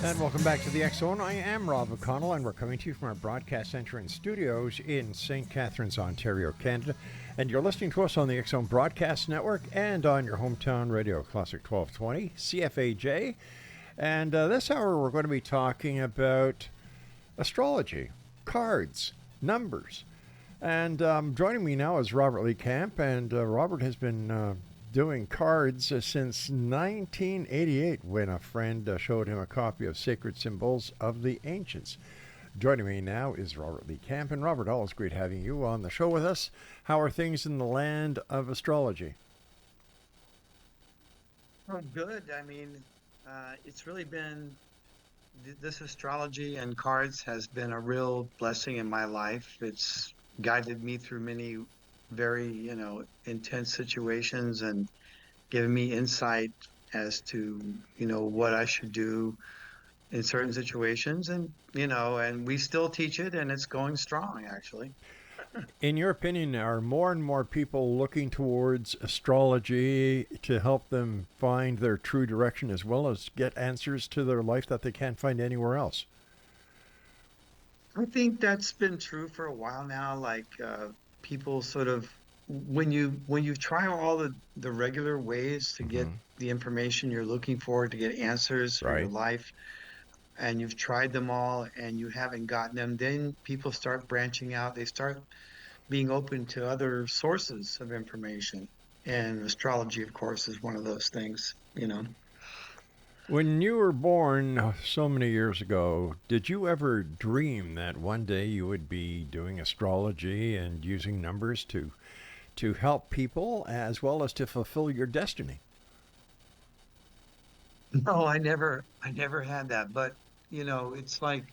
And welcome back to the X Zone. I am Rob McConnell, and we're coming to you from our broadcast center and studios in St. Catharines, Ontario, Canada. And you're listening to us on the X Zone Broadcast Network and on your hometown radio, Classic 1220, CFAJ. And this hour, we're going to be talking about astrology, cards, numbers. And joining me now is Robert Lee Camp, and Robert has been doing cards since 1988 when a friend showed him a copy of Sacred Symbols of the Ancients. Joining me now is Robert Lee Camp. And Robert, always great having you on the show with us. How are things in the land of astrology? Oh, good. It's really been this astrology and cards has been a real blessing in my life. It's guided me through many very, intense situations and given me insight as to, what I should do in certain situations. And we still teach it and it's going strong, actually. In your opinion, are more and more people looking towards astrology to help them find their true direction as well as get answers to their life that they can't find anywhere else? I think that's been true for a while now. People sort of when you try all the regular ways to get Hmm. the information you're looking for to get answers for your Right. life, and you've tried them all and you haven't gotten them, then people start branching out. They start being open to other sources of information. And astrology, of course, is one of those things. When you were born so many years ago, did you ever dream that one day you would be doing astrology and using numbers to help people as well as to fulfill your destiny? No, I never had that. But, it's like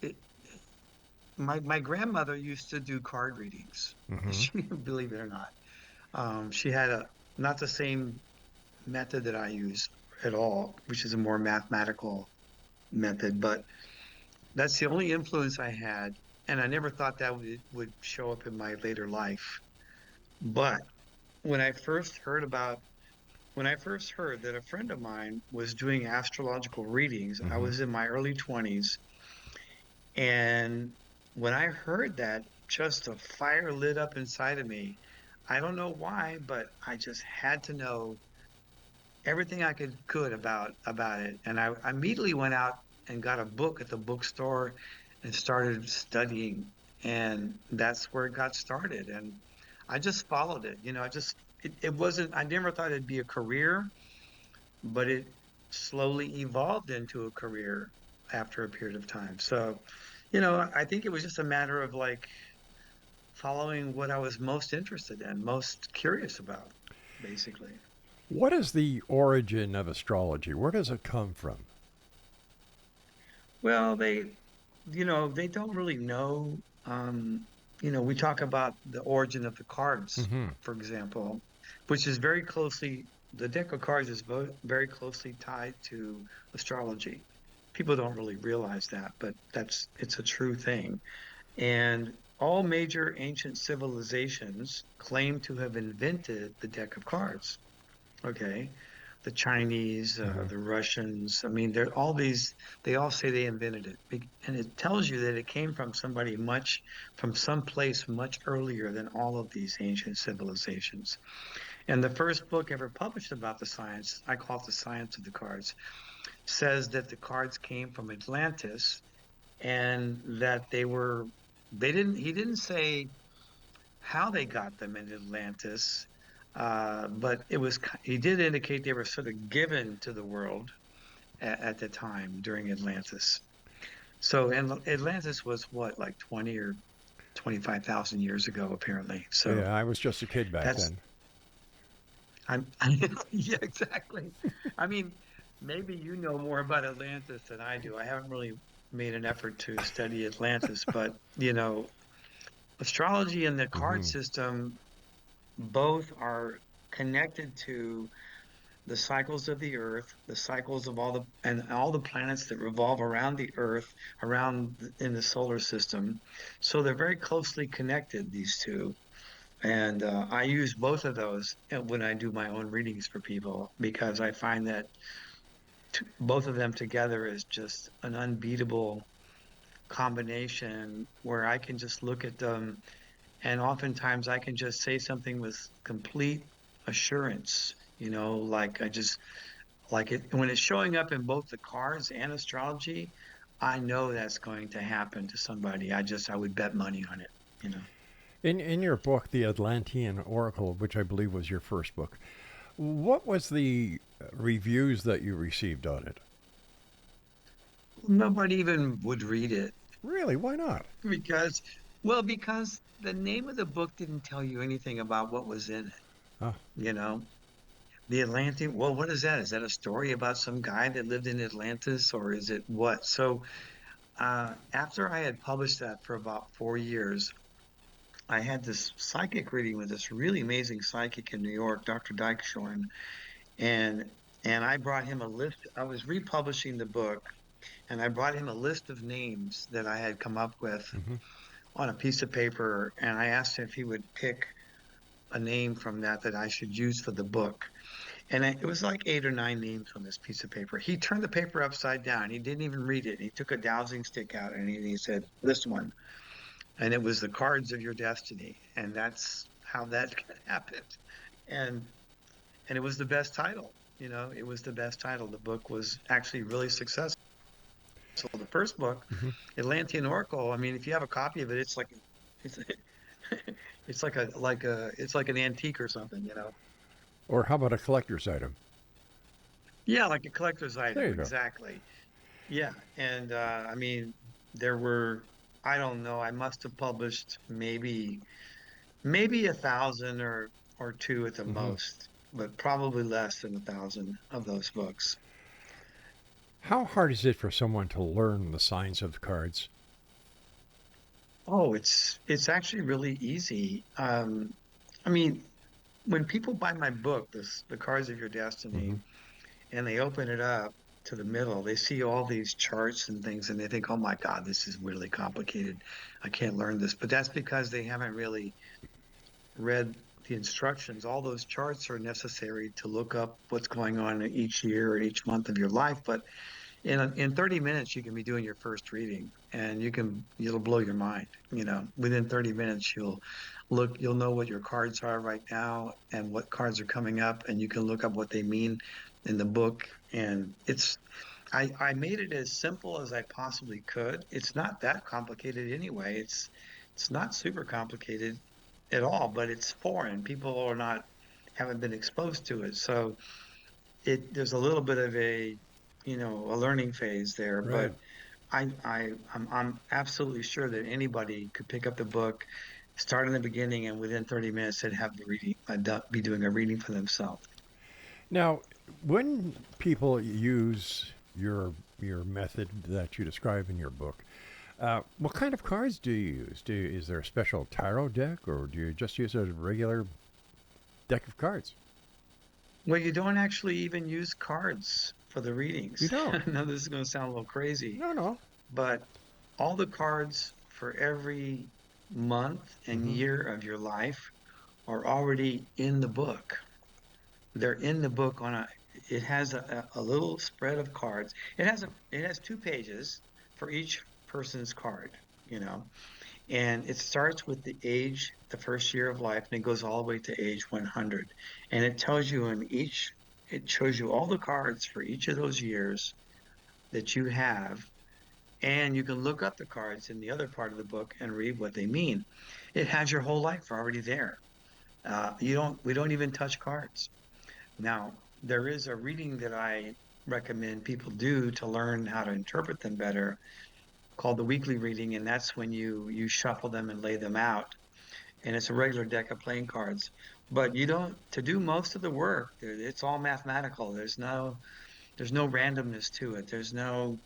it, my grandmother used to do card readings. Hmm. She, believe it or not. She had not the same method that I use at all, which is a more mathematical method, but that's the only influence I had. And I never thought that would show up in my later life. But when I first heard about, when I first heard that a friend of mine was doing astrological readings, I Hmm. was in my early 20s. And when I heard that, just a fire lit up inside of me. I don't know why, but I just had to know everything I could about it. And I immediately went out and got a book at the bookstore and started studying. And that's where it got started. And I just followed it. It wasn't, I never thought it'd be a career, but it slowly evolved into a career after a period of time. So, I think it was just a matter of like following what I was most interested in, most curious about, basically. What is the origin of astrology? Where does it come from? Well, they don't really know. We talk about the origin of the cards, Hmm. for example, which is the deck of cards is very closely tied to astrology. People don't really realize that, but it's a true thing. And all major ancient civilizations claim to have invented the deck of cards. Okay. The Chinese, Hmm. the Russians. I mean, they all say they invented it. And it tells you that it came from from some place much earlier than all of these ancient civilizations. And the first book ever published about the science, I call it The Science of the Cards, says that the cards came from Atlantis and that he didn't say how they got them in Atlantis, but he did indicate they were sort of given to the world at the time during Atlantis. So, and Atlantis was what, like 20 or 25,000 years ago, apparently. So Yeah, I was just a kid back that's, then. yeah, exactly. I mean, maybe you know more about Atlantis than I do. I haven't really made an effort to study Atlantis, but, astrology and the card Hmm. system both are connected to the cycles of the earth, the cycles of all the planets that revolve around the earth, in the solar system. So they're very closely connected, these two. And I use both of those when I do my own readings for people because I find that both of them together is just an unbeatable combination where I can just look at them, and oftentimes I can just say something with complete assurance, like I just like it when it's showing up in both the cards and astrology. I know that's going to happen to somebody. I would bet money on it. In your book, The Atlantean Oracle, which I believe was your first book, what was the reviews that you received on it? Nobody even would read it Really? Why not? because, well, because the name of the book didn't tell you anything about what was in it, Oh, you know? The Atlantean, well, what is that? Is that a story about some guy that lived in Atlantis, or is it what? So, after I had published that for about 4 years, I had this psychic reading with this really amazing psychic in New York, Dr. Dykeshorn, and and I brought him a list. I was republishing the book, and I brought him a list of names that I had come up with hmm. on a piece of paper, and I asked him if he would pick a name from that I should use for the book. And it was like 8 or 9 names on this piece of paper. He turned the paper upside down. He didn't even read it. He took a dowsing stick out and he said, "This one." And it was the cards of your destiny. And that's how that happened. And and it was the best title. It was the best title. The book was actually really successful. The first book, Hmm. Atlantean Oracle, I mean, if you have a copy of it, it's it's it's like an antique or something. Or how about a collector's item? Yeah, like a collector's There item, you go. exactly. Yeah, and I mean, there were, I don't know, I must have published maybe 1,000 or two at the Hmm. most, but probably less than 1,000 of those books. How hard is it for someone to learn the signs of the cards? Oh, it's actually really easy. I mean, when people buy my book, The Cards of Your Hmm. Destiny, and they open it up to the middle, they see all these charts and things, and they think, "Oh my God, this is really complicated. I can't learn this." But that's because they haven't really read the instructions. All those charts are necessary to look up what's going on in each year or each month of your life. But in 30 minutes, you can be doing your first reading, and it'll blow your mind. Within 30 minutes, you'll know what your cards are right now and what cards are coming up, and you can look up what they mean in the book. And I made it as simple as I possibly could. It's not that complicated anyway. It's not super complicated at all, but it's foreign. People are not haven't been exposed to it. So there's a little bit of a learning phase there, but Right. I'm absolutely sure that anybody could pick up the book, start in the beginning, and within 30 minutes they'd have the reading, be doing a reading for themselves. Now, when people use your method that you describe in your book, what kind of cards do you use? Is there a special tarot deck, or do you just use a regular deck of cards? Well, you don't actually even use cards for the You readings. don't. I know this is going to sound a little crazy, No, no. but all the cards for every month and Hmm. year of your life are already in the book. They're in the book it has a little spread of cards. It has 2 pages for each person's card, you know, and it starts with the age, the first year of life, and it goes all the way to age 100. And it shows you all the cards for each of those years that you have. And you can look up the cards in the other part of the book and read what they mean. It has your whole life already there. We don't even touch cards. Now, there is a reading that I recommend people do to learn how to interpret them better called the weekly reading, and that's when you shuffle them and lay them out. And it's a regular deck of playing cards. But you don't to do most of the work, it's all mathematical. There's no randomness to it. There's no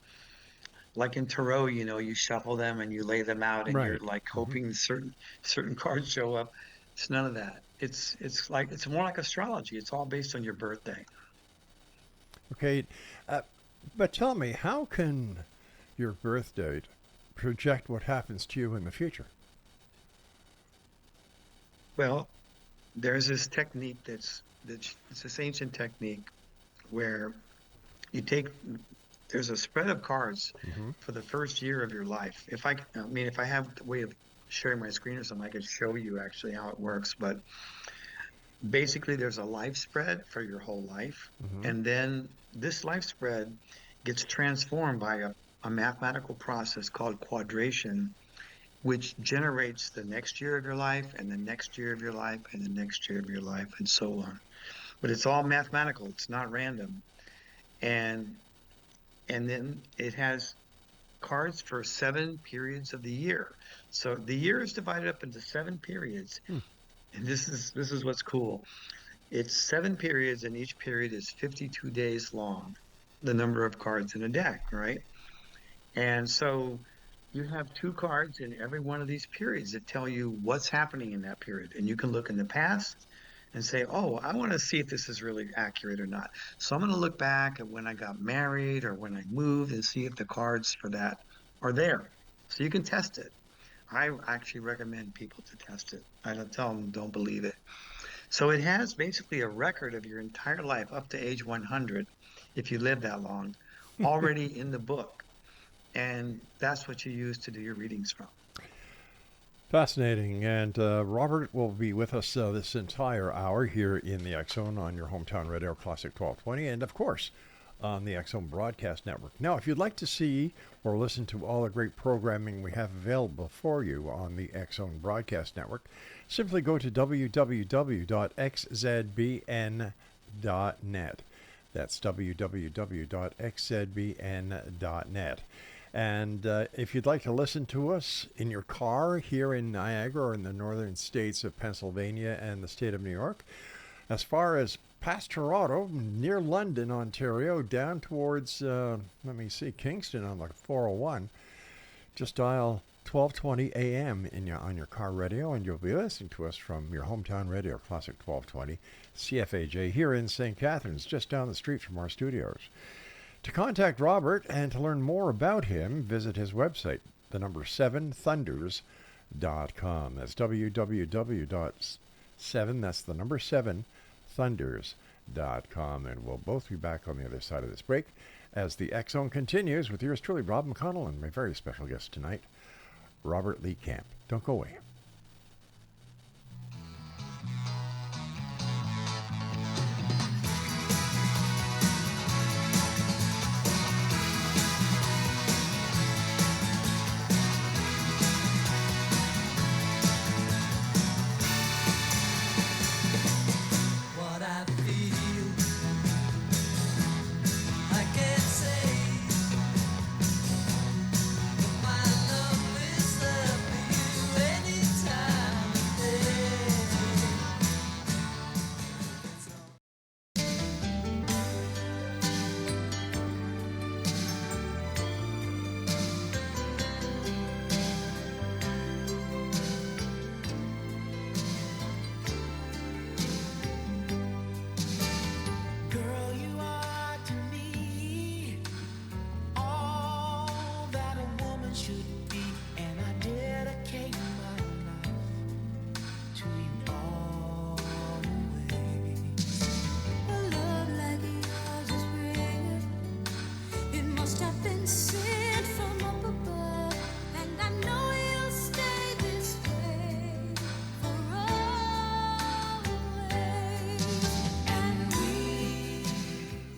like in tarot, you shuffle them and you lay them out and you're Right. like Hmm. hoping certain cards show up. It's none of that. It's more like astrology. It's all based on your birthday. Okay. Uh, but tell me, how can your birth date project what happens to you in the future? Well, there's this technique it's this ancient technique where you take, there's a spread of cards Mm-hmm. for the first year of your life. If I have the way of sharing my screen or something, I could show you actually how it works. But basically, there's a life spread for your whole life. Mm-hmm. And then this life spread gets transformed by a mathematical process called quadration, which generates the next year of your life and the next year of your life and the next year of your life and so on. But it's all mathematical. It's not random. And and then it has cards for 7 periods of the year. So the year is divided up into 7 periods. Hmm. And this is what's cool. It's 7 periods, and each period is 52 days long, the number of cards in a deck, right? And so you have two cards in every one of these periods that tell you what's happening in that period. And you can look in the past and say, oh, I want to see if this is really accurate or not. So I'm going to look back at when I got married or when I moved and see if the cards for that are there. So you can test it. I actually recommend people to test it. I don't tell them don't believe it. So it has basically a record of your entire life up to age 100, if you live that long, already in the book. And that's what you use to do your readings from. Fascinating. And Robert will be with us this entire hour here in the X Zone on your hometown radio Classic 1220, and of course on the X Zone Broadcast Network. Now, if you'd like to see or listen to all the great programming we have available for you on the X Zone Broadcast Network, simply go to www.xzbn.net. That's www.xzbn.net. And if you'd like to listen to us in your car here in Niagara or in the northern states of Pennsylvania and the state of New York, as far as past Toronto, near London, Ontario, down towards, Kingston on the 401, just dial 1220 AM on your car radio, and you'll be listening to us from your hometown radio, Classic 1220, CFAJ, here in St. Catharines, just down the street from our studios. To contact Robert and to learn more about him, visit his website, the number 7thunders.com. That's www.7, that's the number 7thunders.com. And we'll both be back on the other side of this break as the X Zone continues with yours truly, Rob McConnell, and my very special guest tonight, Robert Lee Camp. Don't go away.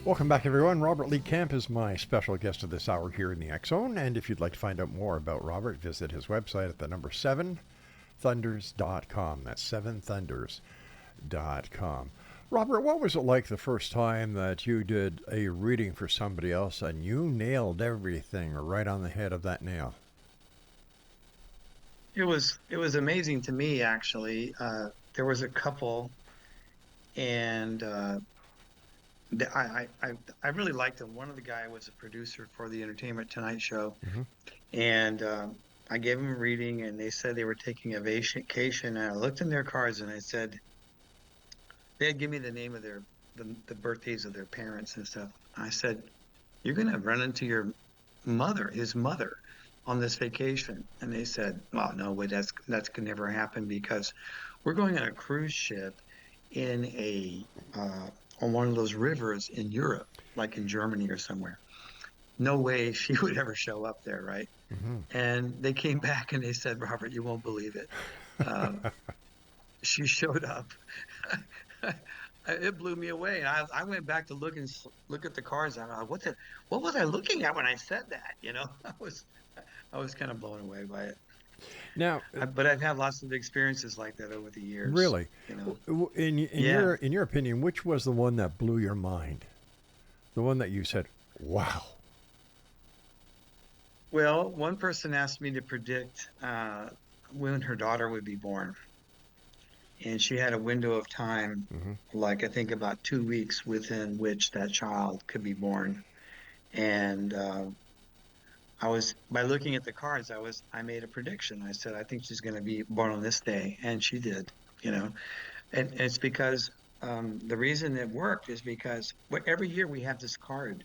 Welcome back, everyone. Robert Lee Camp is my special guest of this hour here in the X Zone. And if you'd like to find out more about Robert, visit his website at the number 7thunders.com. That's 7thunders.com. Robert, what was it like the first time that you did a reading for somebody else and you nailed everything right on the head of that nail? It was amazing to me, actually. There was a couple, and I really liked them. One of the guy was a producer for the Entertainment Tonight show, Mm-hmm. and I gave them a reading, and they said they were taking a vacation. And I looked in their cards, and I said they had given me the name of the birthdays of their parents and stuff. I said, "You're going to run into your mother, his mother, on this vacation." And they said, "Well, no way, that's can never happen because we're going on a cruise ship in a on one of those rivers in Europe, like in Germany or somewhere. No way she would ever show up there, right? Hmm. And they came back and they said, Robert, you won't believe it. Um, she showed up. It blew me away. And I went back to look at the cards. I was, what was I looking at when I said that? I was kind of blown away by it. Now, But I've had lots of experiences like that over the years, really, you know. in Yeah. your opinion, which was the one that blew your mind? The one that you said, "Wow." Well, one person asked me to predict when her daughter would be born. And she had a window of time, Hmm. like I think about 2 weeks within which that child could be born. And by looking at the cards, I made a prediction. I said, I think she's going to be born on this day. And she did, you know. And it's because the reason it worked is because every year we have this card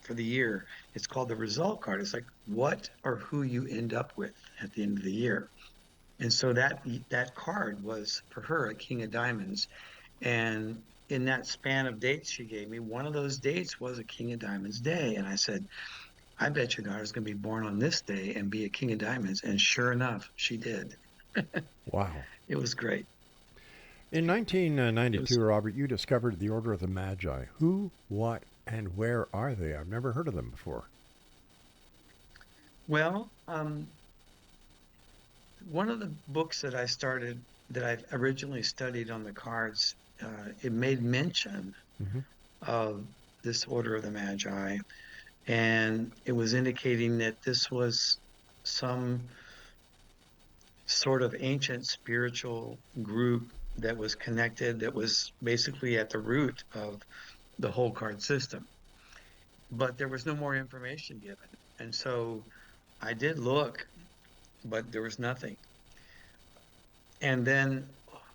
for the year. It's called the result card. It's like what or who you end up with at the end of the year. And so that card was for her a king of diamonds. And in that span of dates she gave me, one of those dates was a king of diamonds day. And I said, I bet your daughter's going to be born on this day and be a king of diamonds. And sure enough, she did. Wow. It was great. In It was 1992, Robert, you discovered the Order of the Magi. Who, what, and where are they? I've never heard of them before. well. One of the books that I originally studied on the cards, it made mention Hmm. of this Order of the Magi, and it was indicating that this was some sort of ancient spiritual group that was connected, that was basically at the root of the whole card system. But there was no more information given. And so I did look, but there was nothing. And then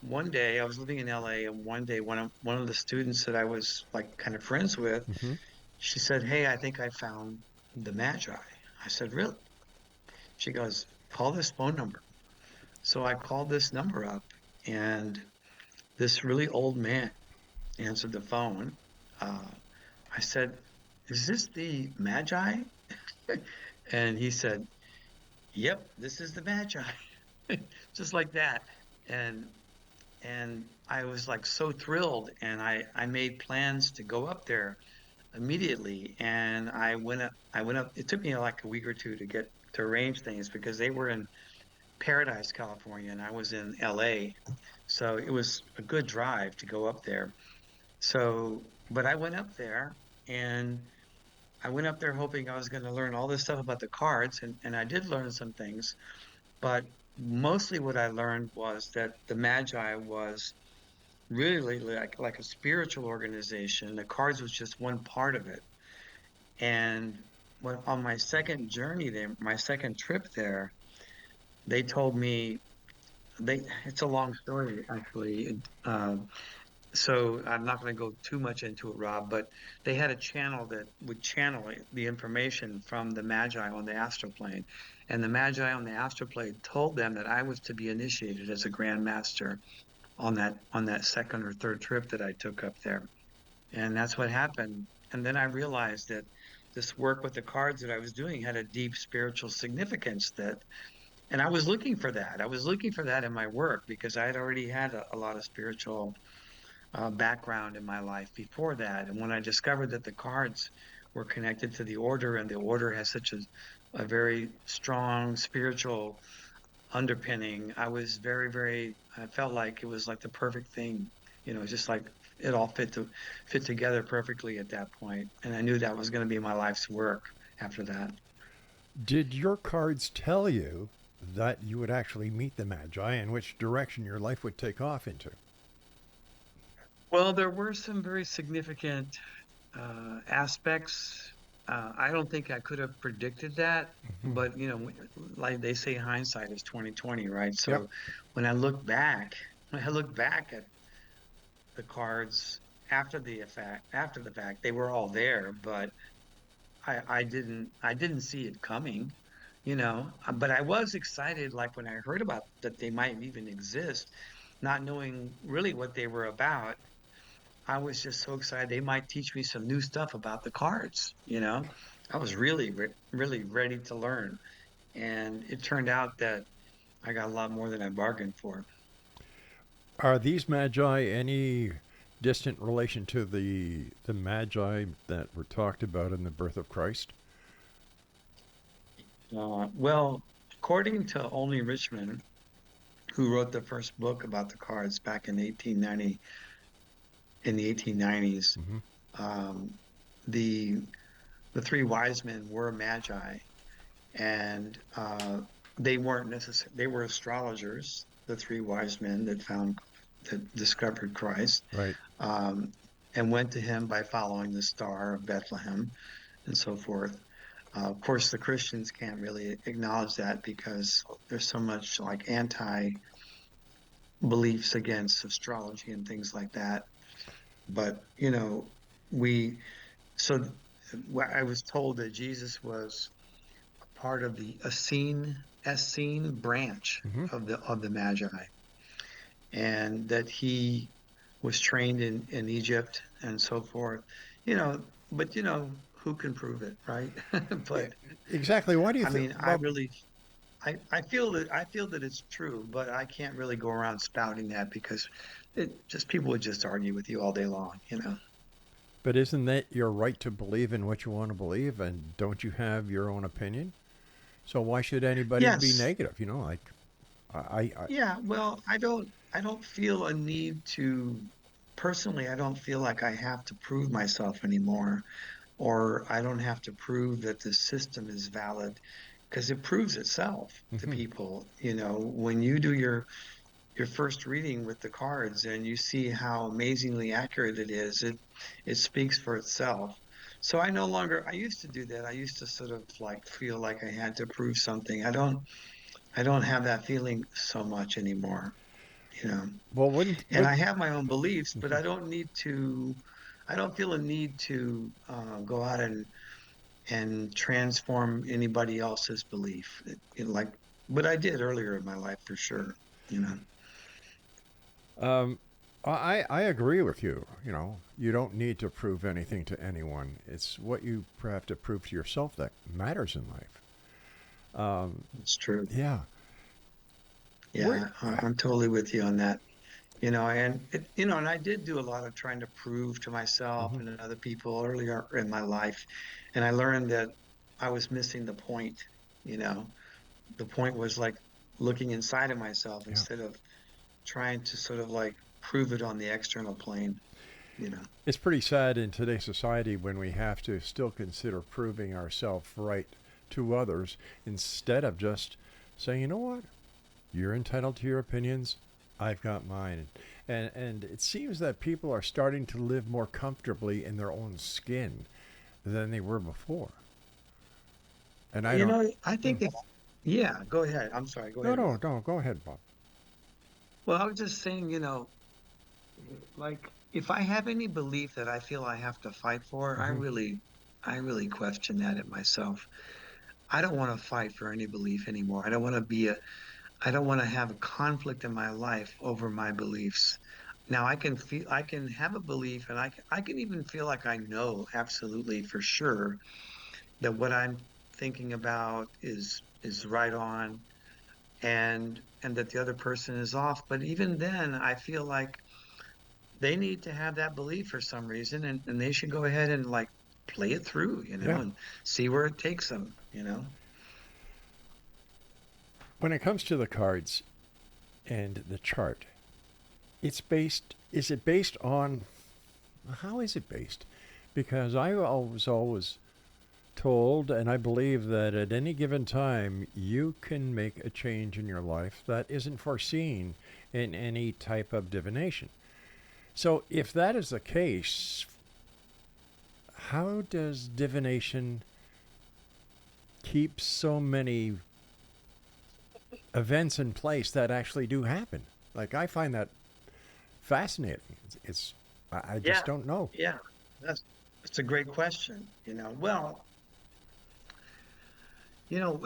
one day I was living in LA, and one day one of the students that I was like kind of friends with, Hmm. she said, "Hey, I think I found the Magi." I said, "Really?" She goes, "Call this phone number." So I called this number up, and this really old man answered the phone. Uh, I said, "Is this the Magi?" And he said, "Yep, this is the Magi." Just like that. And I was like so thrilled, and I made plans to go up there immediately. And I went up. It took me like a week or two to arrange things because they were in Paradise, California, and I was in LA. So it was a good drive to go up there. But I went up there, and I went up there hoping I was going to learn all this stuff about the cards, and I did learn some things. But mostly what I learned was that the Magi was really like a spiritual organization. The cards was just one part of it. And when on my second journey there, my second trip there, they told me they it's a long story actually. So I'm not going to go too much into it, Rob, but they had a channel that would channel the information from the Magi on the astral plane. And the Magi on the astral plane told them that I was to be initiated as a Grand Master on that second or third trip that I took up there. And that's what happened. And then I realized that this work with the cards that I was doing had a deep spiritual significance and I was looking for that. I was looking for that in my work because I had already had a lot of spiritual background in my life before that. And when I discovered that the cards were connected to the order, and the order has such a very strong spiritual underpinning, I was I felt like it was like the perfect thing, just like it all fit together perfectly at that point. And I knew that was going to be my life's work after that. Did your cards tell you that you would actually meet the Magi and which direction your life would take off into? Well, there were some very significant aspects. I don't think I could have predicted that, Hmm. but like they say, hindsight is 2020, right? Yep. So when I look back at the cards after the fact, they were all there, but I didn't see it coming, But I was excited, like when I heard about that they might even exist, not knowing really what they were about. I was just so excited they might teach me some new stuff about the cards, you know. I was really ready to learn. And it turned out that I got a lot more than I bargained for. Are these magi any distant relation to the magi that were talked about in the birth of Christ? Well, according to Only Richmond, who wrote the first book about the cards back in 1890, in the 1890s, Hmm. um, the the three wise men were magi, and they weren't necessarily, they were astrologers, the three wise men that discovered Christ, Right. um, and went to him by following the star of Bethlehem and so forth. Of course, the Christians can't really acknowledge that because there's so much like anti beliefs against astrology and things like that. But, we, so I was told that Jesus was part of the Essene branch Hmm. of the Magi, and that he was trained in Egypt and so forth. But who can prove it, right? Yeah, But exactly. Why do you I think? mean, Well, I feel that it's true, but I can't really go around spouting that because people would just argue with you all day long. but isn't that your right to believe in what you want to believe, and don't you have your own opinion? So why should anybody be Yes, negative? Like I yeah. Well, I don't feel a need to personally. I don't feel like I have to prove myself anymore, or I don't have to prove that the system is valid because it proves itself to Mhm. people. When you do your first reading with the cards and you see how amazingly accurate it is, it speaks for itself. So I used to do that. I used to sort of like feel like I had to prove something. I don't have that feeling so much anymore, you know. Well, wouldn't And would I have my own beliefs, but Mhm. I don't feel a need to go out and transform anybody else's belief. Like what I did earlier in my life for sure, you know. um, I agree with you. You don't need to prove anything to anyone. It's what you have to prove to yourself that matters in life. Um, It's true. yeah. We're Yeah, I'm totally with you on that. And I did do a lot of trying to prove to myself Mhm. and other people earlier in my life, and I learned that I was missing the point. You know, the point was like looking inside of myself Yeah. instead of trying to sort of like prove it on the external plane. You know. It's pretty sad in today's society when we have to still consider proving ourselves right to others instead of just saying, you know what, you're entitled to your opinions. I've got mine. And it seems that people are starting to live more comfortably in their own skin than they were before. And I don't. I Mm. think yeah, go ahead. I'm sorry. Go No, ahead, no, Rob. no. Go ahead, Bob. Well, I was just saying, like if I have any belief that I feel I have to fight for, I Hmm. really, I really question that in myself. I don't want to fight for any belief anymore. I don't want to have a conflict in my life over my beliefs. Now I can have a belief and I can even feel like I know absolutely for sure that what I'm thinking about is right on and that the other person is off. But even then, I feel like they need to have that belief for some reason and they should go ahead and like play it through, Yeah. and see where it takes them. When it comes to the cards and the chart, it's based. Is it based on? How is it based? Because I was always told, and I believe that at any given time, you can make a change in your life that isn't foreseen in any type of divination. So, if that is the case, how does divination keep so many events in place that actually do happen? Like, I find that fascinating. I Yeah, just don't know. yeah, that's a great question. Well, you know,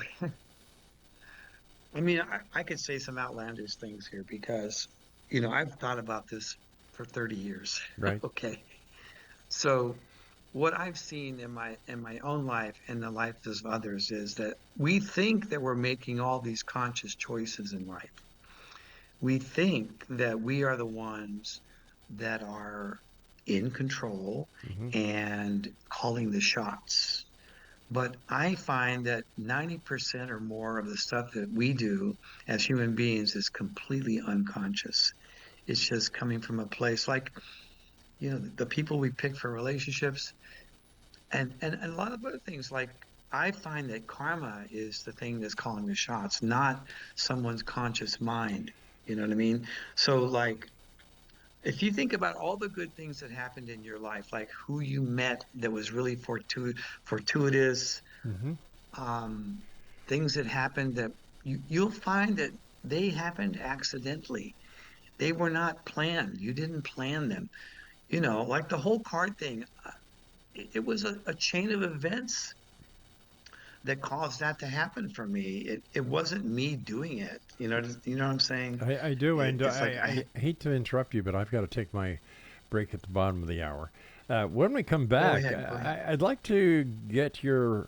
I mean, I could say some outlandish things here because, I've thought about this for 30 years. Right. Okay. So what I've seen in my own life and the lives of others is that we think that we're making all these conscious choices in life. We think that we are the ones that are in control Hmm. and calling the shots. But I find that 90% or more of the stuff that we do as human beings is completely unconscious. It's just coming from a place like, the people we pick for relationships and a lot of other things. Like, I find that karma is the thing that's calling the shots, not someone's conscious mind. You know what I mean? So, like, if you think about all the good things that happened in your life, like who you met that was really fortuitous, Hmm. um, things that happened that you'll find that they happened accidentally. They were not planned. You didn't plan them. Like the whole card thing, it was a chain of events that caused that to happen for me. It wasn't me doing it. You know what I'm saying? I do, and It's like I hate to interrupt you, but I've got to take my break at the bottom of the hour. When we come go back, ahead, go ahead. I'd like to get your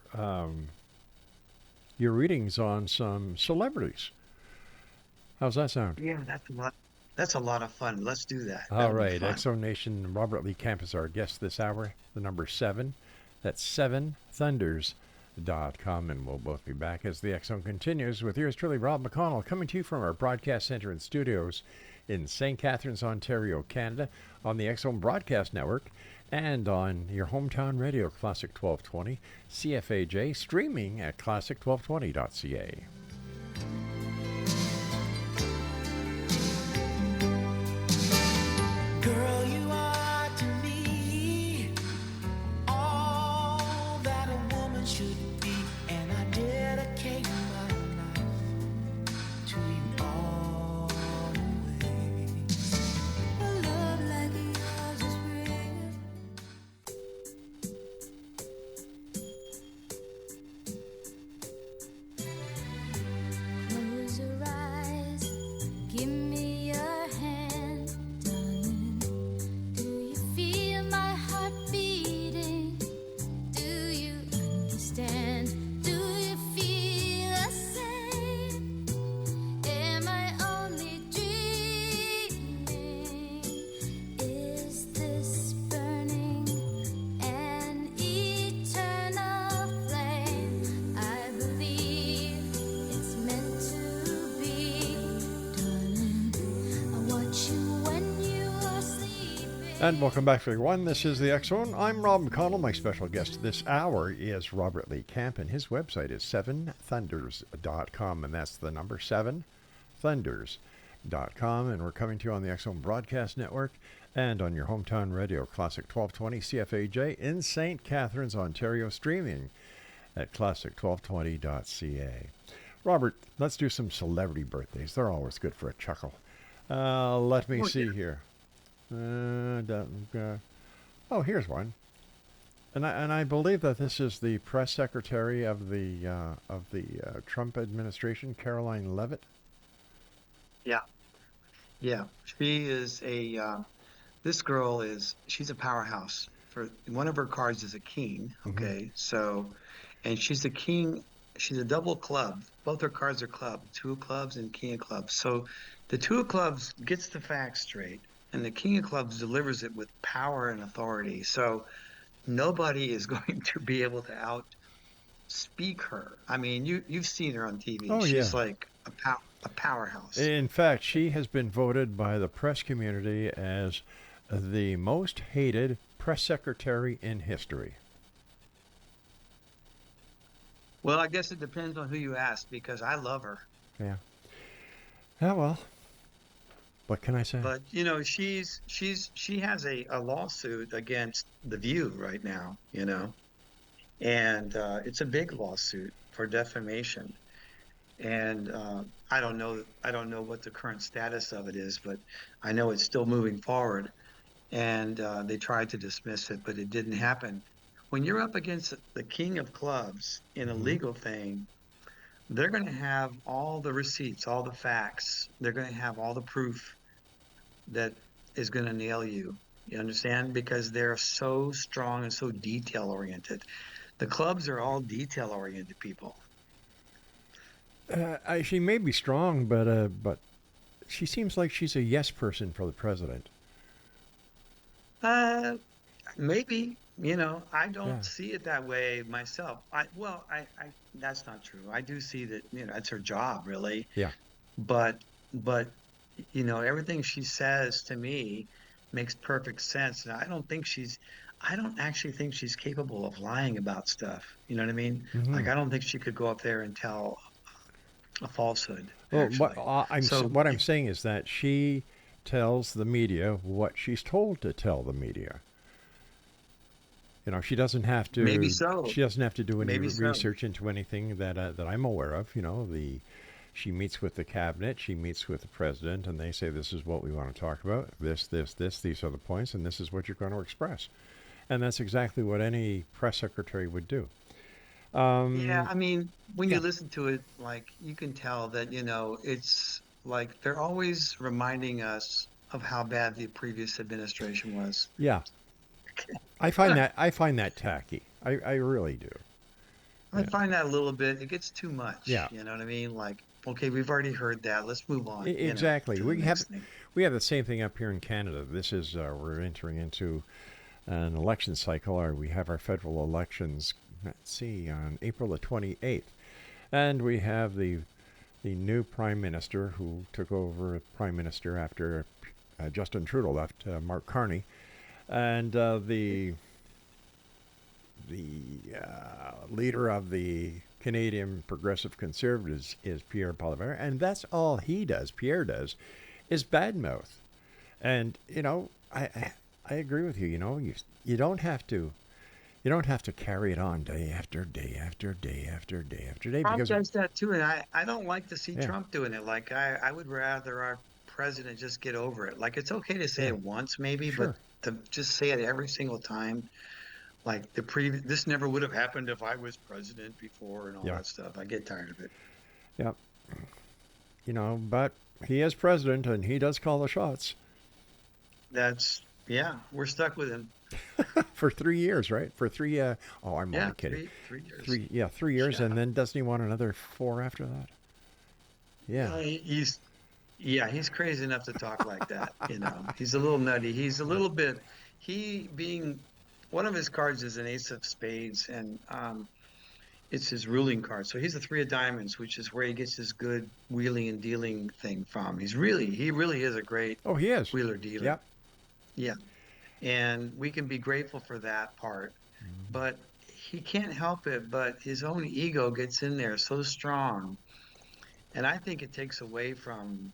readings on some celebrities. How's that sound? Yeah, that's a lot. That's a lot of fun. Let's do that. All That'll be right, fun. Exo Nation, Robert Lee Camp is our guest this hour. The number 7, that's 7thunders.com, and we'll both be back as the Exxon continues with yours truly, Rob McConnell, coming to you from our broadcast center and studios in St. Catharines, Ontario, Canada, on the Exxon Broadcast Network, and on your hometown radio, Classic 1220, CFAJ, streaming at classic1220.ca. Girl, you are to me all that a woman should be, and I dedicate my life to you always. A love like yours is rare. Close your eyes, give me your hand, darling. Do you feel my heart beating? Do you understand? Do you feel the same? Am I only dreaming? Is this burning an eternal flame? I believe it's meant to be, darling. I watch you when you are sleeping. And welcome back, everyone. This is the X Zone. I'm Rob McConnell. My special guest this hour is Robert Lee Camp, and his website is 7thunders.com, and that's the number 7thunders.com. And we're coming to you on the X Zone Broadcast Network and on your hometown radio, Classic 1220 CFAJ in St. Catharines, Ontario, streaming at classic1220.ca. Robert, let's do some celebrity birthdays. They're always good for a chuckle. Let me Oh, see yeah. here. Oh, here's one, and I believe that this is the press secretary of the Trump administration, Caroline Levitt. Yeah, yeah. She is this girl she's a powerhouse. For one of her cards is a king. Hmm. Okay, so, and she's a king. She's a double club. Both her cards are club, two of clubs and king of clubs. So the two of clubs gets the facts straight, and the king of clubs delivers it with power and authority. So nobody is going to be able to outspeak her. I mean, you've seen her on TV. Oh She's yeah. like a powerhouse. In fact, she has been voted by the press community as the most hated press secretary in history. Well, I guess it depends on who you ask because I love her. Yeah. Yeah. Well, what can I say? But she has a lawsuit against The View right now, and it's a big lawsuit for defamation. And I don't know what the current status of it is, but I know it's still moving forward. And they tried to dismiss it, but it didn't happen. When you're up against the king of clubs in a Hmm. legal thing, they're going to have all the receipts, all the facts. They're going to have all the proof that is going to nail you. You understand? Because they're so strong and so detail oriented. The clubs are all detail oriented people. She may be strong, but she seems like she's a yes person for the president. Uh, Maybe, I Yeah. don't see it that way myself. That's not true. I do see that, it's her job really, Yeah. but, but, everything she says to me makes perfect sense. And I don't actually think she's capable of lying about stuff. You know what I mean? Hmm. Like, I don't think she could go up there and tell a falsehood, Well, actually. So, what I'm saying is that she tells the media what she's told to tell the media. She doesn't have maybe to. so, She doesn't have to do any maybe so. research into anything that I'm aware of. She meets with the cabinet. She meets with the president, and they say, "This is what we want to talk about. This. These are the points, and this is what you're going to express." And that's exactly what any press secretary would do. Yeah, Um, I mean, when you yeah, listen to it, like you can tell that, it's like they're always reminding us of how bad the previous administration was. yeah. I find that tacky. I really do. I Yeah, find that a little bit, it gets too much, yeah. you know what I mean? Like, okay, we've already heard that. Let's move on, Exactly. to the next thing. We have the same thing up here in Canada. This is we're entering into an election cycle, or we have our federal elections. Let's see, on April the 28th, and we have the new prime minister who took over prime minister after Justin Trudeau left, Mark Carney, and the leader of the Canadian Progressive Conservatives is Pierre Poilievre, and that's all he does. Pierre does is badmouth, and I agree with you. You don't have to. You don't have to carry it on day after day after day after day after day Trump because does that too, and I don't like to see yeah, Trump doing it. Like I would rather our president just get over it. Like it's okay to say yeah, it once maybe, but sure, to just say it every single time, like this never would have happened if I was president before and all yeah, that stuff. I get tired of it. yeah. But he is president and he does call the shots Yeah, we're stuck with him. for 3 years, right? For three. Oh, I'm Yeah, only kidding. 3 years. 3 years, Yeah. and then doesn't he want another four after that? Yeah, He's yeah, he's crazy enough to talk like that, He's a little nutty. He's a little bit he being one of his cards is an ace of spades and it's his ruling card. So he's a three of diamonds, which is where he gets his good wheeling and dealing thing from. He really is a great oh, he is. wheeler dealer. Yep. Yeah. And we can be grateful for that part. But he can't help it, but his own ego gets in there so strong. And I think it takes away from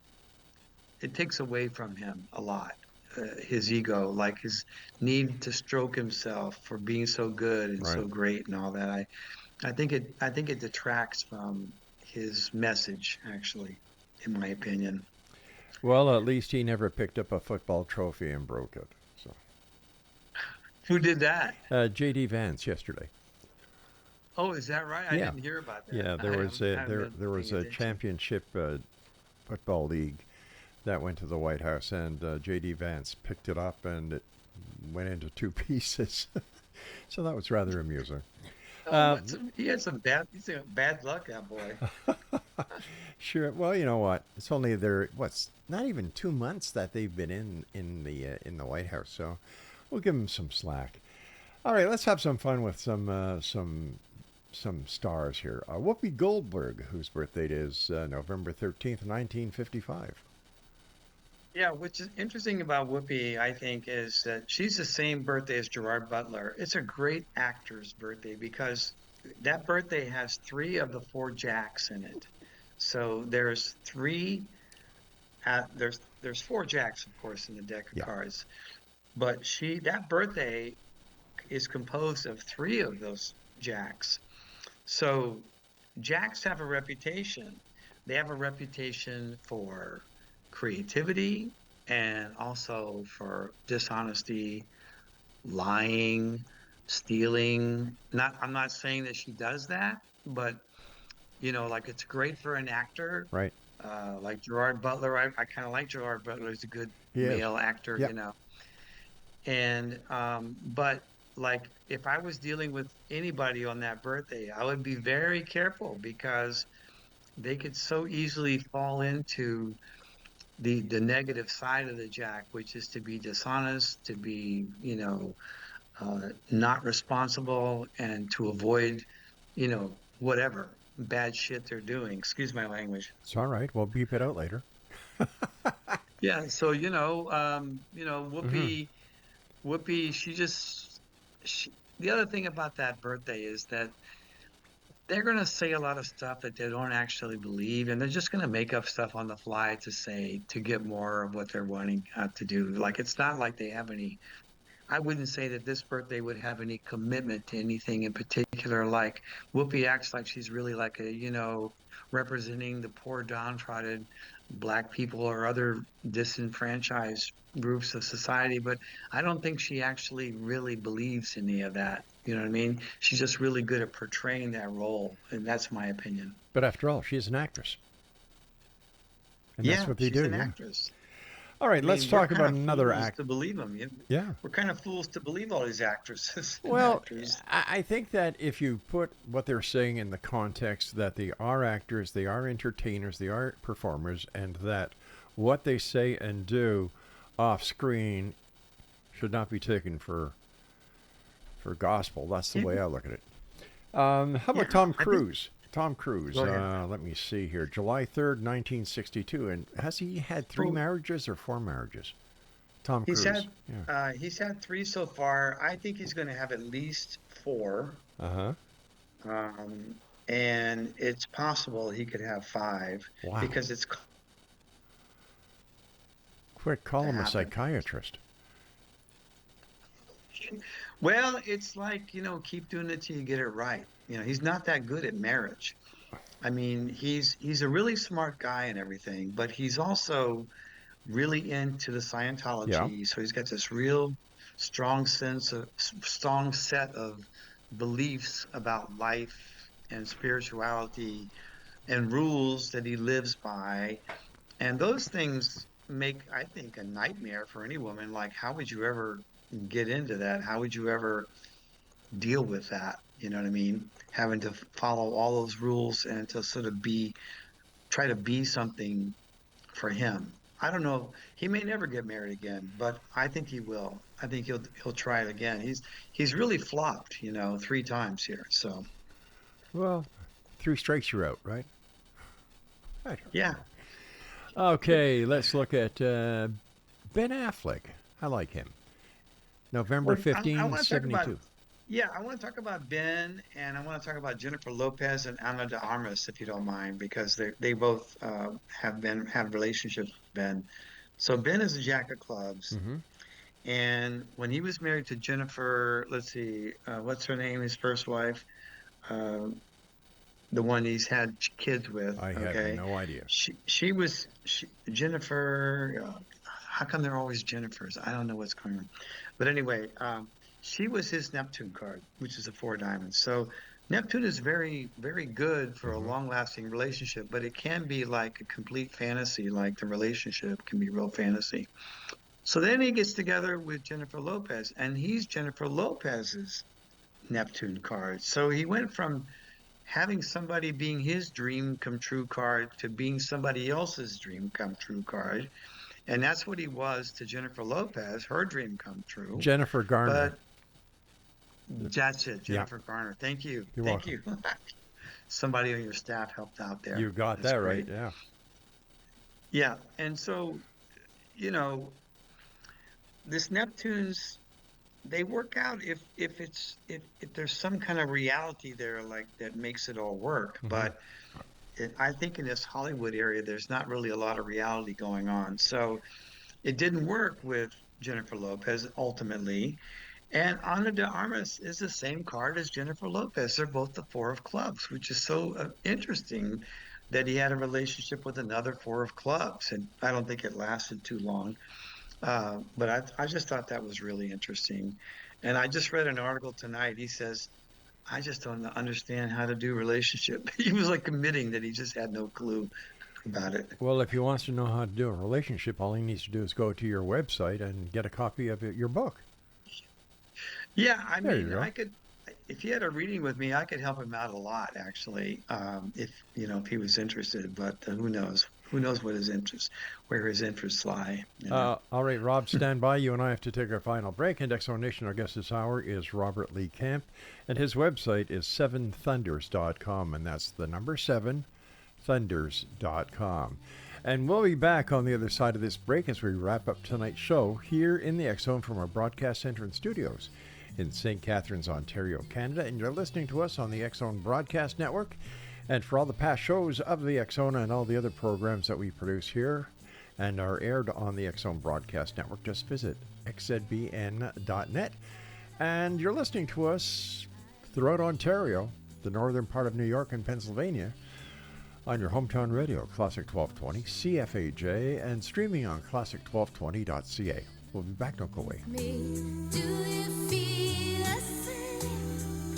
him a lot. His ego, like his need to stroke himself for being so good and Right. so great and all that. I think it detracts from his message, actually, in my opinion. Well, at least he never picked up a football trophy and broke it. So, Who did that? J.D. Vance yesterday. Oh, is that right? I Yeah, didn't hear about that. yeah. There was a I haven't there been there was paying a attention. championship football league that went to the White House, and J.D. Vance picked it up, and it went into two pieces. So that was rather amusing. Oh, Uh, he's had bad luck, that boy. sure. Well, you know what? It's only what's not even 2 months that they've been in the White House, so we'll give them some slack. All right, let's have some fun with some stars here. Whoopi Goldberg, whose birthday it is November 13th, 1955. Yeah, which is interesting about Whoopi, I think, is that she's the same birthday as Gerard Butler. It's a great actor's birthday because that birthday has three of the four jacks in it. So there's four jacks, of course, in the deck of Yeah, cards. But that birthday is composed of three of those jacks. So jacks have a reputation. They have a reputation for creativity and also for dishonesty, lying, stealing. I'm not saying that she does that, but like it's great for an actor right. like Gerard Butler. I kind of like Gerard Butler. He's a good He is. male actor, Yep. And but like if I was dealing with anybody on that birthday, I would be very careful because they could so easily fall into the negative side of the Jack, which is to be dishonest, to be, not responsible, and to avoid, whatever bad shit they're doing. Excuse my language. It's all right. We'll beep it out later. Yeah, so Hmm. Whoopi, she, the other thing about that birthday is that they're going to say a lot of stuff that they don't actually believe, and they're just going to make up stuff on the fly to say to get more of what they're wanting to do. Like it's not like they have any. I wouldn't say that this birthday would have any commitment to anything in particular. Like Whoopi acts like she's really like representing the poor downtrodden black people or other disenfranchised groups of society, but I don't think she actually really believes any of that. You know what I mean? She's just really good at portraying that role, and that's my opinion. But after all, she's an actress, and that's Yeah, what they she's do. an Yeah. actress. All right. I Let's mean, we're talk kind about of another fools act. to believe them. Yeah. We're kind of fools to believe all these actresses and Well, actors. I think that if you put what they're saying in the context that they are actors, they are entertainers, they are performers, and that what they say and do off screen should not be taken for gospel. That's the Yeah, way I look at it. How about yeah. Tom I think. Cruise? Tom Cruise. Go ahead. Let me see here. July 3rd, 1962. And has he had three Well, marriages or four marriages? Tom he's Cruise. had Yeah. he's had three so far. I think he's going to have at least four, Uh huh. um, and it's possible he could have five Wow. because it's Quick, call to him a happen. psychiatrist. Well, it's like, keep doing it till you get it right. He's not that good at marriage. I mean, he's a really smart guy and everything, but he's also really into the Yeah. Scientology. So he's got this real strong set of beliefs about life and spirituality and rules that he lives by. And those things make, I think, a nightmare for any woman. Like, how would you ever get into that? How would you ever deal with that? You know what I mean? Having to follow all those rules and to sort of try to be something for him. I don't know. He may never get married again, but I think he will. I think he'll try it again. He's really flopped, three times here. So Well, three strikes you're out, right? I don't yeah. know. Okay, let's look at Ben Affleck. I like him. November Well, I 15, want to talk about 72. yeah, I want to talk about Ben, and I want to talk about Jennifer Lopez and Ana de Armas, if you don't mind, because they both have relationships with Ben. So Ben is a jack of clubs, Mm-hmm. and when he was married to Jennifer, let's see, what's her name? His first wife. Uh, the one he's had kids with. I had Okay, no idea. Jennifer. How come they're always Jennifers? I don't know what's going on. But anyway, she was his Neptune card, which is a four diamonds. So Neptune is very, very good for a Mm-hmm. long-lasting relationship, but it can be like a complete fantasy. Like the relationship can be real fantasy. So then he gets together with Jennifer Lopez, and he's Jennifer Lopez's Neptune card. So he went from having somebody being his dream come true card to being somebody else's dream come true card. And that's what he was to Jennifer Lopez, her dream come true. Jennifer Garner. But that's it, Yeah, Jennifer Garner. Thank you. you're Thank welcome. you. Somebody on your staff helped out there. You got That's that right. great. Yeah. Yeah. And so, you know, this Neptune's they work out if there's some kind of reality there like that makes it all work. Mm-hmm. But I think in this Hollywood area, there's not really a lot of reality going on. So it didn't work with Jennifer Lopez ultimately. And Ana de Armas is the same card as Jennifer Lopez. They're both the four of clubs, which is so interesting that he had a relationship with another four of clubs. And I don't think it lasted too long. But I just thought that was really interesting. And I just read an article tonight. He says, I just don't understand how to do relationship. He was like committing that he just had no clue. about it. Well, if he wants to know how to do a relationship, all he needs to do is go to your website and get a copy of your book. Yeah, I There you mean, go. if he had a reading with me, I could help him out a lot, actually, if if he was interested. But who knows? Who knows where his interests lie? All right, Rob, stand by. You and I have to take our final break. And X Zone Nation, our guest this hour is Robert Lee Camp, and his website is seventhunders.com, and that's the number 7thunders.com. And we'll be back on the other side of this break as we wrap up tonight's show here in the X Zone from our broadcast center and studios in St. Catharines, Ontario, Canada. And you're listening to us on the X Zone Broadcast Network. And for all the past shows of the X Zone and all the other programs that we produce here and are aired on the X Zone Broadcast Network, just visit xzbn.net. And you're listening to us throughout Ontario, the northern part of New York and Pennsylvania, on your hometown radio, Classic 1220, CFAJ, and streaming on classic1220.ca. We'll be back, don't go away. Do you feel the same?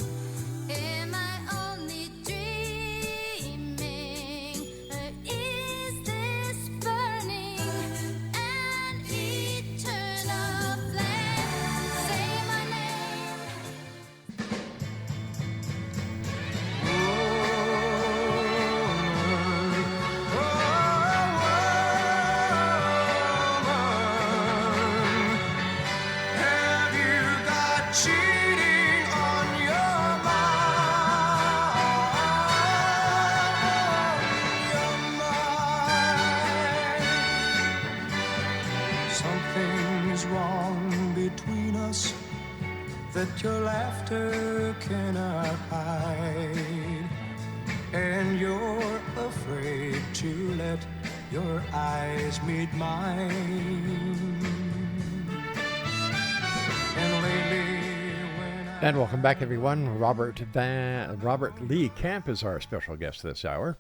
Am I only dreaming? Or is this burning an eternal flame? Say my name. Have you got cheating on your mind? Something's wrong between us that your laughter cannot hide, and you're afraid to let your eyes meet mine. And lately, when And welcome back, everyone. Robert Lee Camp is our special guest this hour.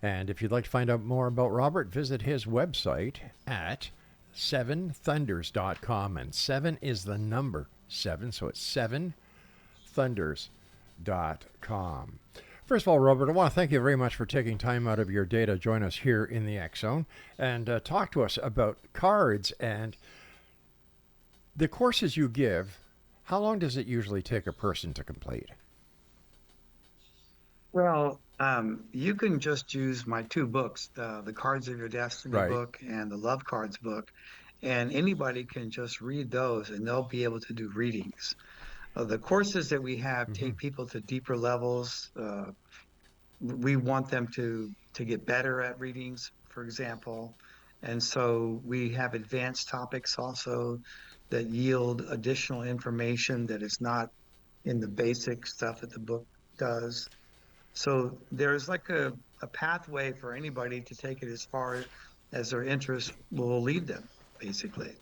And if you'd like to find out more about Robert, visit his website at seventhunders.com. And 7 is the number 7, so it's seventhunders.com. First of all, Robert, I want to thank you very much for taking time out of your day to join us here in the X Zone and talk to us about cards and the courses you give. How long does it usually take a person to complete? Well, you can just use my two books, the Cards of Your Destiny Right. book and the Love Cards book, and anybody can just read those and they'll be able to do readings. The courses that we have Mm-hmm. take people to deeper levels. We want them to get better at readings, for example, and so we have advanced topics also that yield additional information that is not in the basic stuff that the book does. So there's like a pathway for anybody to take it as far as their interest will lead them, basically.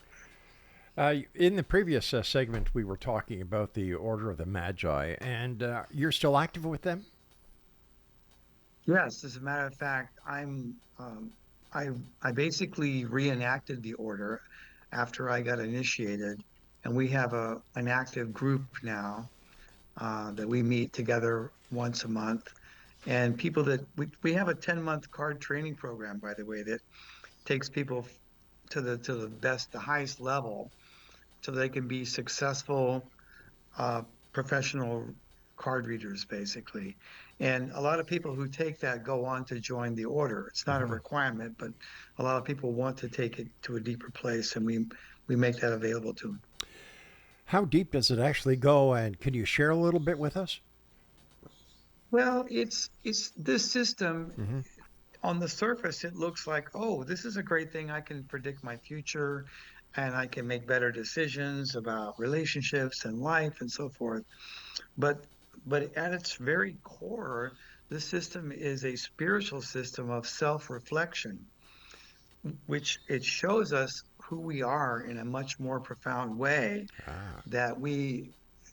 In the previous segment, we were talking about the Order of the Magi, and you're still active with them? Yes, as a matter of fact, I I basically reenacted the order after I got initiated, and we have an active group now that we meet together once a month. And people that we have a 10-month card training program, by the way, that takes people to the best, the highest level, so they can be successful uh, professional card readers, basically. And a lot of people who take that go on to join the order. It's not a Uh-huh. requirement, but a lot of people want to take it to a deeper place, and we make that available to them. How deep does it actually go, and can you share a little bit with us? Well, it's this system. Mm-hmm. On the surface, it looks like, oh, this is a great thing. I can predict my future and I can make better decisions about relationships and life and so forth. But but at its very core, this system is a spiritual system of self-reflection, which it shows us who we are in a much more profound way Ah. that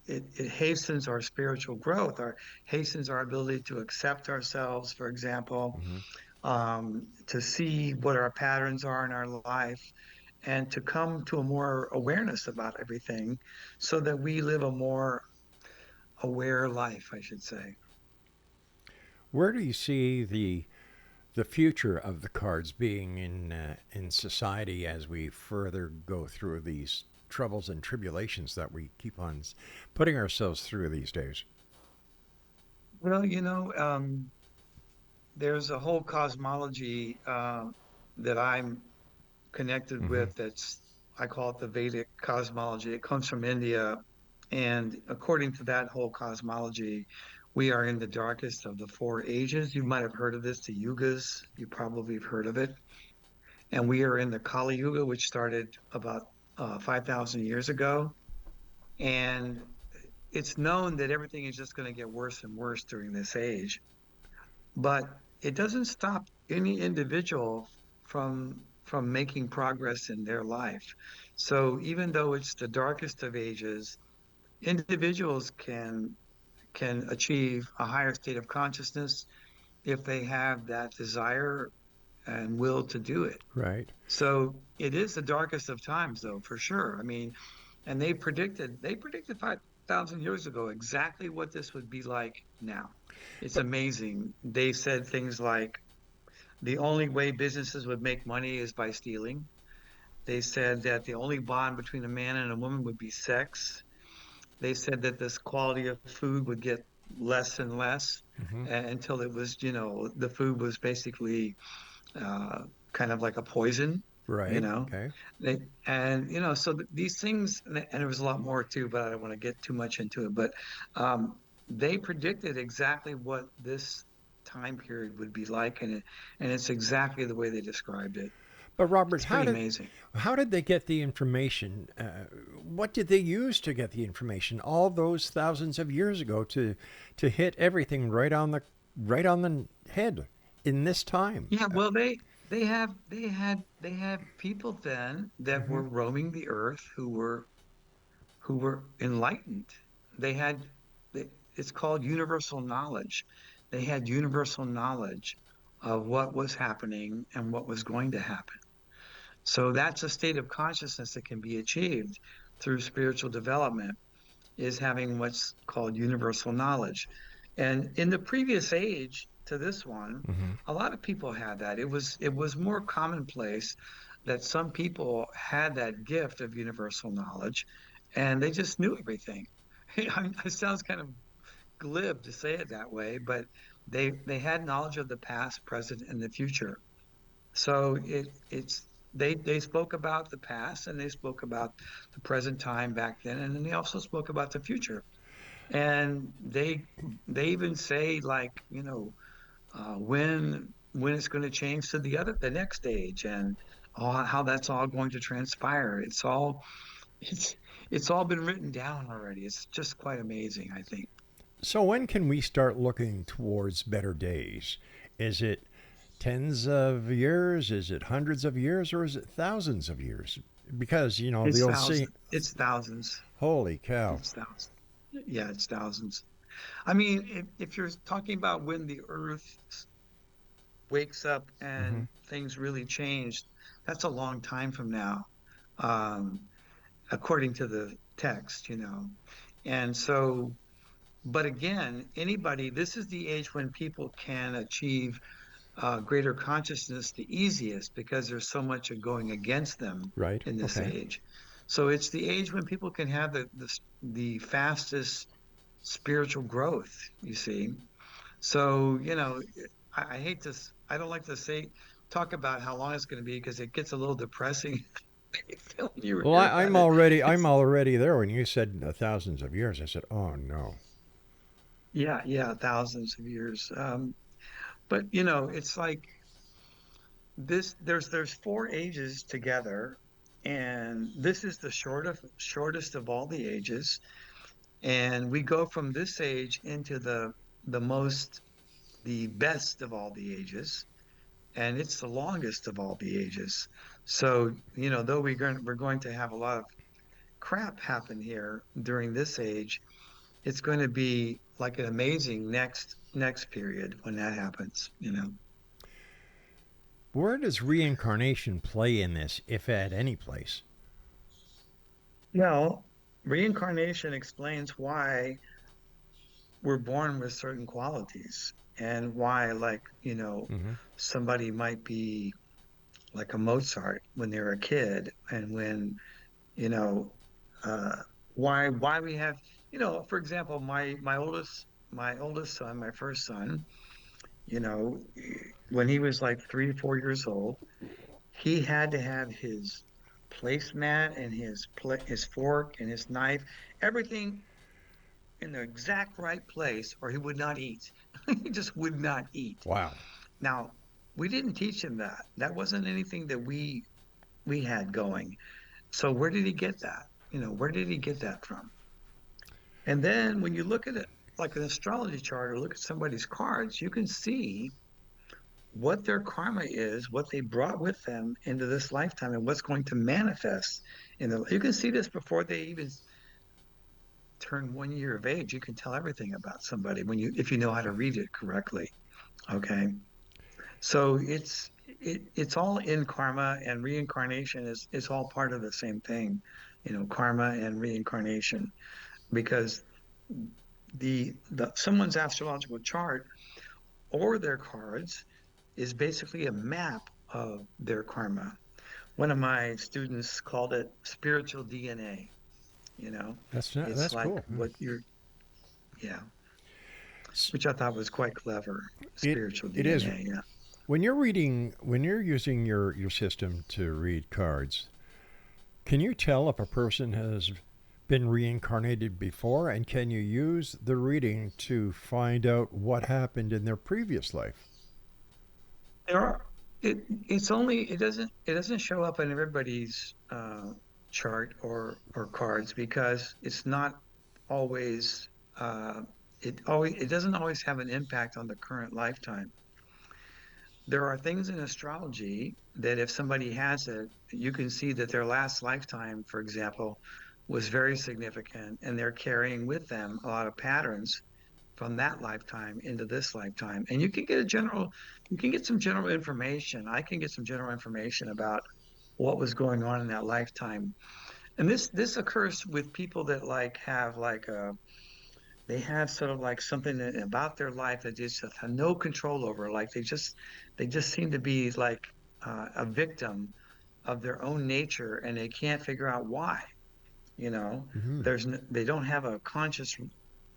it hastens our spiritual growth, our hastens our ability to accept ourselves, for example, Mm-hmm. to see what our patterns are in our life and to come to a more awareness about everything so that we live a more aware life, I should say. Where do you see the the future of the cards being in society as we further go through these troubles and tribulations that we keep on putting ourselves through these days. Well, there's a whole cosmology that I'm connected Hmm. with. I call it the Vedic cosmology. It comes from India. And according to that whole cosmology, we are in the darkest of the four ages. You might have heard of this, the yugas. You probably have heard of it. And we are in the Kali Yuga, which started about 5,000 years ago. And it's known that everything is just going to get worse and worse during this age. But it doesn't stop any individual from making progress in their life. So even though it's the darkest of ages, individuals can achieve a higher state of consciousness if they have that desire and will to do it. Right. So it is the darkest of times, though, for sure. I mean, and they predicted 5,000 years ago exactly what this would be like now. It's But amazing. They said things like the only way businesses would make money is by stealing. They said that the only bond between a man and a woman would be sex. They said that this quality of food would get less and less mhm. until it was, the food was basically uh, kind of like a poison, you Right. know. Okay. So these things, and there was a lot more too, but I don't want to get too much into it. But um, they predicted exactly what this time period would be like, and it's exactly the way they described it. But Robert, It's pretty amazing. how did they get the information? What did they use to get the information all those thousands of years ago to hit everything right on the head in this time? Yeah, well, they had people then that Hmm. were roaming the earth who were enlightened. They had, it's called universal knowledge. They had universal knowledge of what was happening and what was going to happen. So that's a state of consciousness that can be achieved through spiritual development, is having what's called universal knowledge. And in the previous age to this one, Hmm. a lot of people had that. It was more commonplace that some people had that gift of universal knowledge and they just knew everything. It sounds kind of glib to say it that way, but they had knowledge of the past, present, and the future. So they spoke about the past and they spoke about the present time back then, and then they also spoke about the future. And they even say, like, when it's going to change to the next stage, and how that's all going to transpire. It's it's all been written down already. It's just quite amazing, I think. So when can we start looking towards better days? Is it tens of years? Is it hundreds of years? Or is it thousands of years? Because, the It's old saying, thousands. It's thousands. holy cow. It's thousands. Yeah, it's thousands. I mean, if you're talking about when the earth wakes up Hmm. and things really changed, that's a long time from now, um, according to the text. And so, but again, this is the age when people can achieve greater consciousness the easiest, because there's so much going against them Right. in this Okay. age. So it's the age when people can have the fastest spiritual growth, you see. So, I hate to, I don't like to talk about how long it's going to be, because it gets a little depressing. When you Well, hear about it. I'm It's, already there. When you said thousands of years, I said, oh no. yeah, yeah, thousands of years. But it's like there's four ages together, and this is the shortest of all the ages. And we go from this age into the best of all the ages, and it's the longest of all the ages. So, though we're going to have a lot of crap happen here during this age, it's going to be like an amazing next period when that happens. Where does reincarnation play in this, if at any place? Well, reincarnation explains why we're born with certain qualities. and why, like, Hmm. somebody might be like a Mozart when they're a kid, and when, you know, uh, why we have, for example, my oldest son, my first son, you know, when he was like 3, 4 years old, he had to have his placemat and his fork and his knife, everything in the exact right place, or he would not eat. He just would not eat. Wow. Now, we didn't teach him that. That wasn't anything that we had going. So where did he get that? Where did he get that from? And then when you look at it like an astrology chart or look at somebody's cards, you can see what their karma is, what they brought with them into this lifetime, and what's going to manifest in the. You can see this before they even turn 1 year of age. You can tell everything about somebody if you know how to read it correctly. Okay, so it's all in karma, and reincarnation is all part of the same thing, karma and reincarnation, because the someone's astrological chart or their cards is basically a map of their karma. One of my students called it spiritual DNA. You know, it's That's like cool. what you're, yeah, S- which I thought was quite clever. It Spiritual it is DNA, yeah. when you're using your system to read cards. Can you tell if a person has been reincarnated before, and can you use the reading to find out what happened in their previous life? There are it doesn't show up in everybody's chart or cards, because it's not always it doesn't always have an impact on the current lifetime. There are things in astrology that if somebody has it, you can see that their last lifetime, for example, was very significant, and they're carrying with them a lot of patterns from that lifetime into this lifetime. And you can get some general information. I can get some general information about what was going on in that lifetime. And this occurs with people that like have like they have sort of like something about their life that they just have no control over. Like they just seem to be like a victim of their own nature, and they can't figure out why. You know, Hmm. they don't have a conscious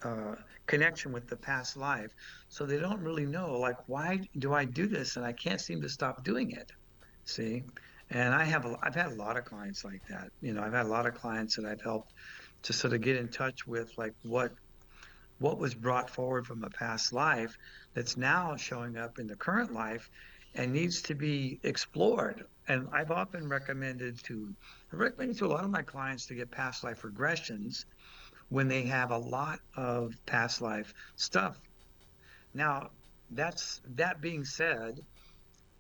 uh, connection with the past life, so they don't really know, like, why do I do this, and I can't seem to stop doing it. See, and I've had a lot of clients like that. I've had a lot of clients that I've helped to sort of get in touch with, like, what was brought forward from a past life that's now showing up in the current life and needs to be explored. And I recommended to a lot of my clients to get past life regressions when they have a lot of past life stuff. Now, that being said,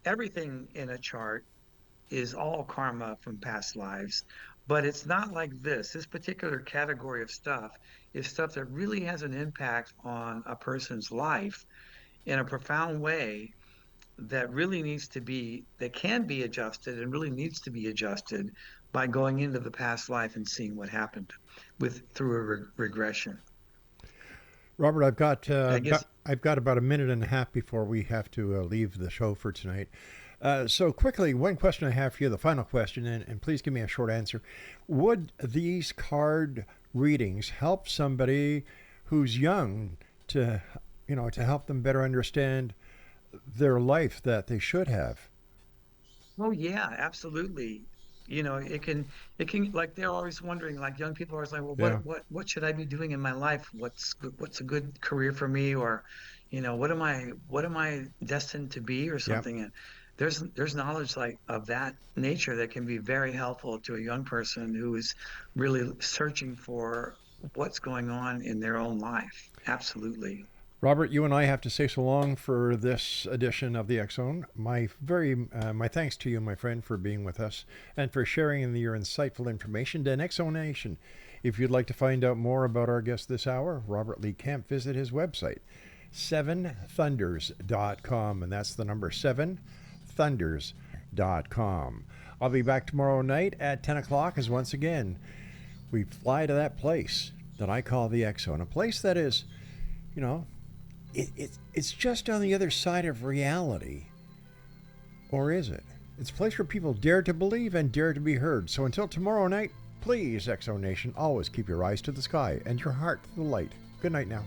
everything in a chart is all karma from past lives, but it's not like this. This particular category of stuff is stuff that really has an impact on a person's life in a profound way, that can be adjusted and really needs to be adjusted by going into the past life and seeing what happened through a regression. Robert, I guess. I've got about a minute and a half before we have to leave the show for tonight. So quickly, one question I have for you, the final question, and please give me a short answer. Would these card readings help somebody who's young to, to help them better understand their life that they should have? Oh yeah, absolutely. It can, like, they're always wondering, like, young people are always like, well, Yeah. what should I be doing in my life? What's a good career for me? Or, what am I destined to be, or Yeah. something? And there's knowledge like of that nature that can be very helpful to a young person who is really searching for what's going on in their own life. Absolutely. Robert, you and I have to say so long for this edition of the X Zone. My thanks to you, my friend, for being with us and for sharing your insightful information. And X Zone Nation, if you'd like to find out more about our guest this hour, Robert Lee Kemp, visit his website, 7thunders.com, and that's the number 7thunders.com. I'll be back tomorrow night at 10 o'clock as once again we fly to that place that I call the X Zone, a place that is, you know, it's just on the other side of reality. Or is it? It's a place where people dare to believe and dare to be heard. So until tomorrow night, please, Exo Nation, always keep your eyes to the sky and your heart to the light. Good night now.